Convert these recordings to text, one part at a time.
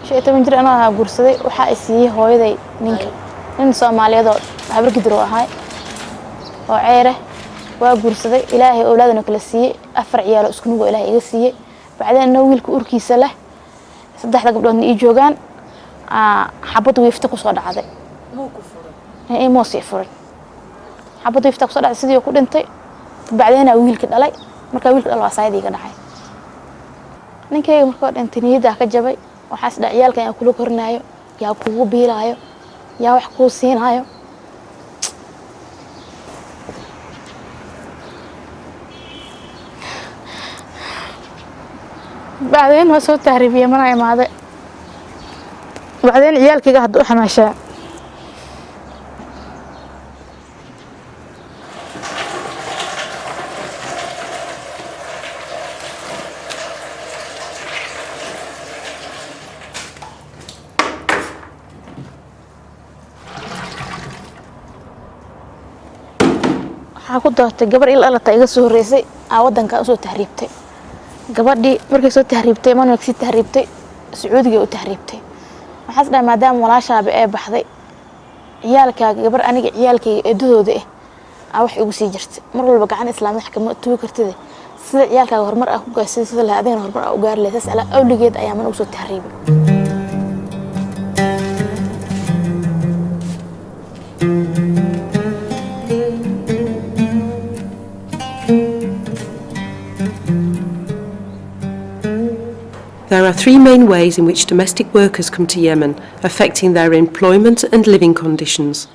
شيء جري أنا قرصدي وحاسيه هاي ذي نينك نين سومالية ذا حبر قدروا هاي وعيره وقرصدي إلهي أولادنا كلاسية أفرع عيال أسكنوا إلهي إجسية بعدين نويل كوركي سله صدق قبل أن يجوجان حبضوا يفتقوا صدع هذا مو كفر إيه مو صفر حبضوا يفتقوا صدع سيدي يقول أنت بعدين أويل كده لا مركا ويل كده الله سعيد كده حي نكى مركا أنت نيدا كجبي وحاسد عيال كان يأكلوا كرنايو يأكلوا بيلايو يا وحكوا سينايو بعدين ما صوت تهريبية مناي ماذا بعدين عيالك قاعد حماشة حاكو دارتي قبر إلا الله تايقا سو هريسي ودن كان سو تهريبتي gabadhii markay soo tahriibtay man waqti tahriibtay Sacuudiga u tahriibtay waxaas dhaa maadaama walaashaaba ee baxday ciyaalkaaga gabar aniga ciyaalkayga eedadooda ah wax ugu sii jirtay mar walba gacan islaamada xakamo tuugo kartida sida ciyaalkaaga horumar ah ku gaasay sida la adeena horumar ah u gaar leeyahay sala awligeed ayaa man ugu soo tahriibay There are three main ways in which domestic workers come to Yemen, affecting their employment and living conditions.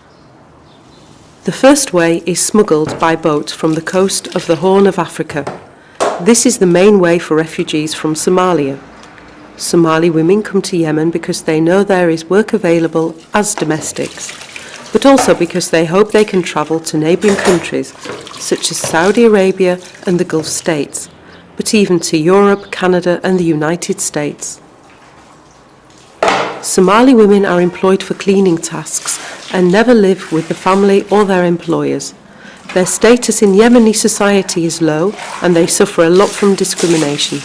The first way is smuggled by boat from the coast of the Horn of Africa. This is the main way for refugees from Somalia. Somali women come to Yemen because they know there is work available as domestics, but also because they hope they can travel to neighbouring countries such as Saudi Arabia and the Gulf states, but even to Europe, Canada and the United States. Somali women are employed for cleaning tasks and never live with the family or their employers. Their status in Yemeni society is low and they suffer a lot from discrimination.